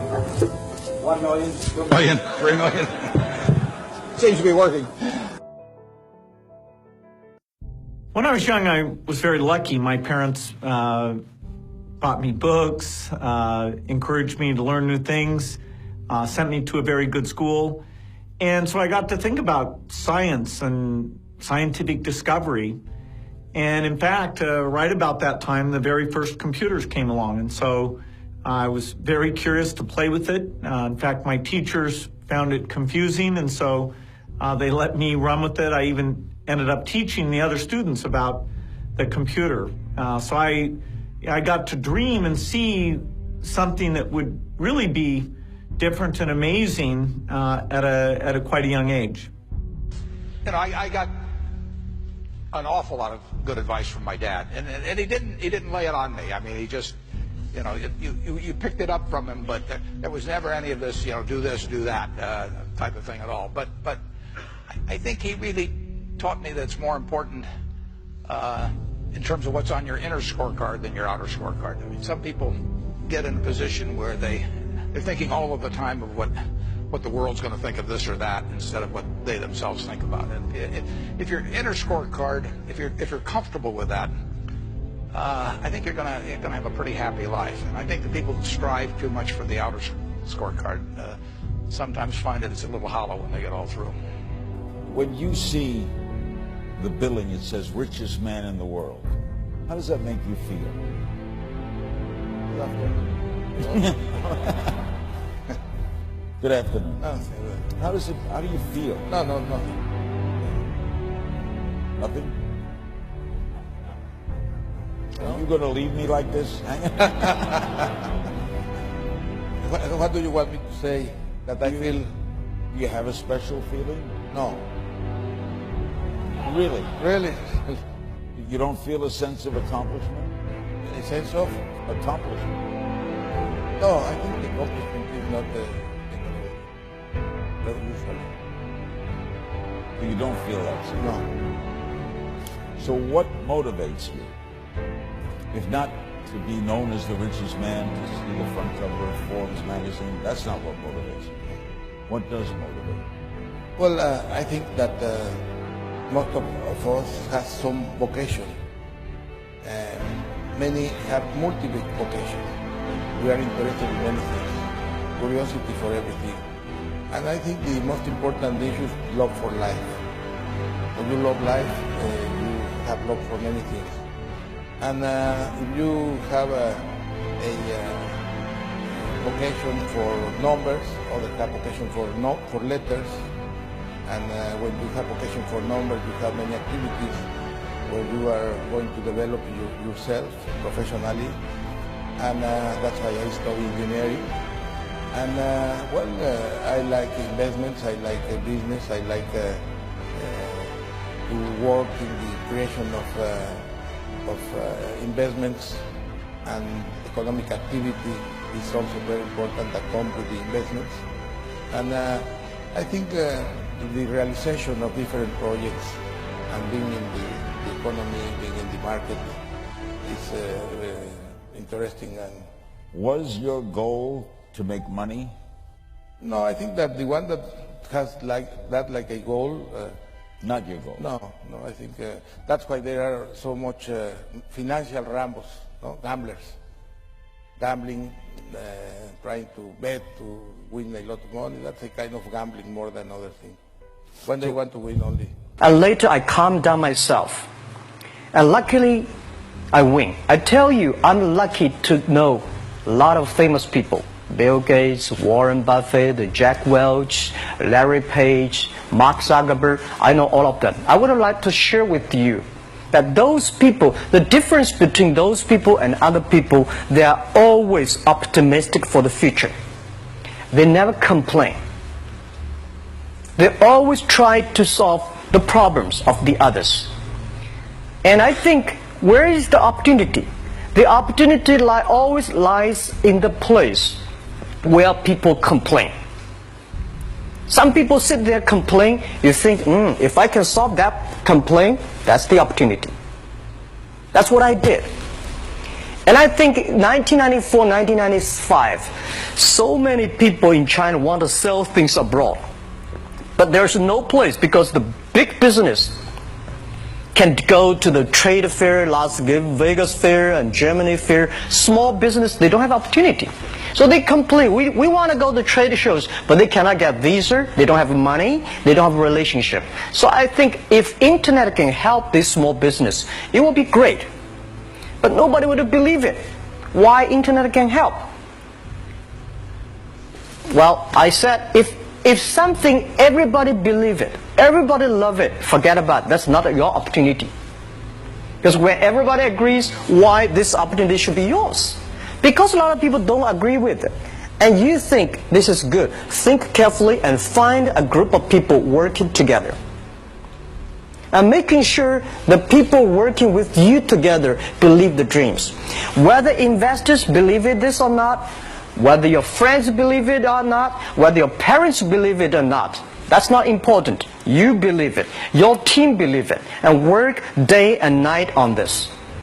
1 million, 2 million, 3 million. Seems to be working. When I was young, I was very lucky. My parents bought me books, encouraged me to learn new things, sent me to a very good school. And so I got to think about science and scientific discovery. And in fact, right about that time, the very first computers came along. And so I was very curious to play with it. In fact, my teachers found it confusing, and so they let me run with it. I even ended up teaching the other students about the computer. So I got to dream and see something that would really be different and amazing at a quite a young age. You know, I got an awful lot of good advice from my dad, and he didn't lay it on me. I mean, he just, you know, you picked it up from him, but there was never any of this, you know, do this, do that type of thing at all. But I think he really taught me that it's more important in terms of what's on your inner scorecard than your outer scorecard. I mean, some people get in a position where they're thinking all of the time of what the world's going to think of this or that instead of what they themselves think about it. If your inner scorecard, if you're comfortable with that, I think you're gonna have a pretty happy life. And I think the people who strive too much for the outer scorecard sometimes find that it's a little hollow when they get all through. When you see the billing, it says richest man in the world. How does that make you feel? Good afternoon. How do you feel? No, nothing. Nothing? Are you going to leave me like this? What do you want me to say? That I feel? Do you have a special feeling? No. Really? Really? You don't feel a sense of accomplishment? A sense of? Accomplishment. No, I think the accomplishment is not the usual. You don't feel that? No. So what motivates you? If not to be known as the richest man, to see the front cover of Forbes magazine, that's not what motivates you. What does motivate? Well, I think that most of us has some vocation. Many have multiple vocations. We are interested in many things. Curiosity for everything. And I think the most important issue is love for life. When you love life, you have love for many things. And if you have a vocation for numbers, or have vocation for letters, and when you have vocation for numbers, you have many activities where you are going to develop yourself professionally, and that's why I study engineering. And I like investments, I like business, I like to work in the creation of investments, and economic activity is also very important that comes with the investments. And I think the realization of different projects and being in the economy, being in the market is interesting. And was your goal to make money? No, I think that the one that has like a goal. Not your goal. No, I think that's why there are so much financial rambos, no? Gamblers, gambling, trying to bet to win a lot of money. That's a kind of gambling more than other thing. When they want to win only. And later I calmed down myself. And luckily, I win. I tell you, I'm lucky to know a lot of famous people. Bill Gates, Warren Buffett, Jack Welch, Larry Page, Mark Zuckerberg. I know all of them. I would like to share with you that those people, the difference between those people and other people, they are always optimistic for the future. They never complain. They always try to solve the problems of the others. And I think, where is the opportunity? The opportunity always lies in the place where people complain. Some people sit there complain. You think, if I can solve that complaint, that's the opportunity. That's what I did. And I think 1994, 1995, so many people in China want to sell things abroad. But there's no place, because the big business can go to the trade fair, Las Vegas fair and Germany fair. Small business, they don't have opportunity. So they complain, we want to go to trade shows, but they cannot get visa, they don't have money, they don't have a relationship. So I think if internet can help this small business, it will be great. But nobody would believe it. Why internet can help? Well, I said if something everybody believe it, everybody love it, forget about it. That's not your opportunity. Because when everybody agrees, why this opportunity should be yours? Because a lot of people don't agree with it. And you think this is good. Think carefully and find a group of people working together. And making sure the people working with you together believe the dreams. Whether investors believe in this or not, whether your friends believe it or not, whether your parents believe it or not, that's not important. You believe it. Your team believe it. And work day and night on this.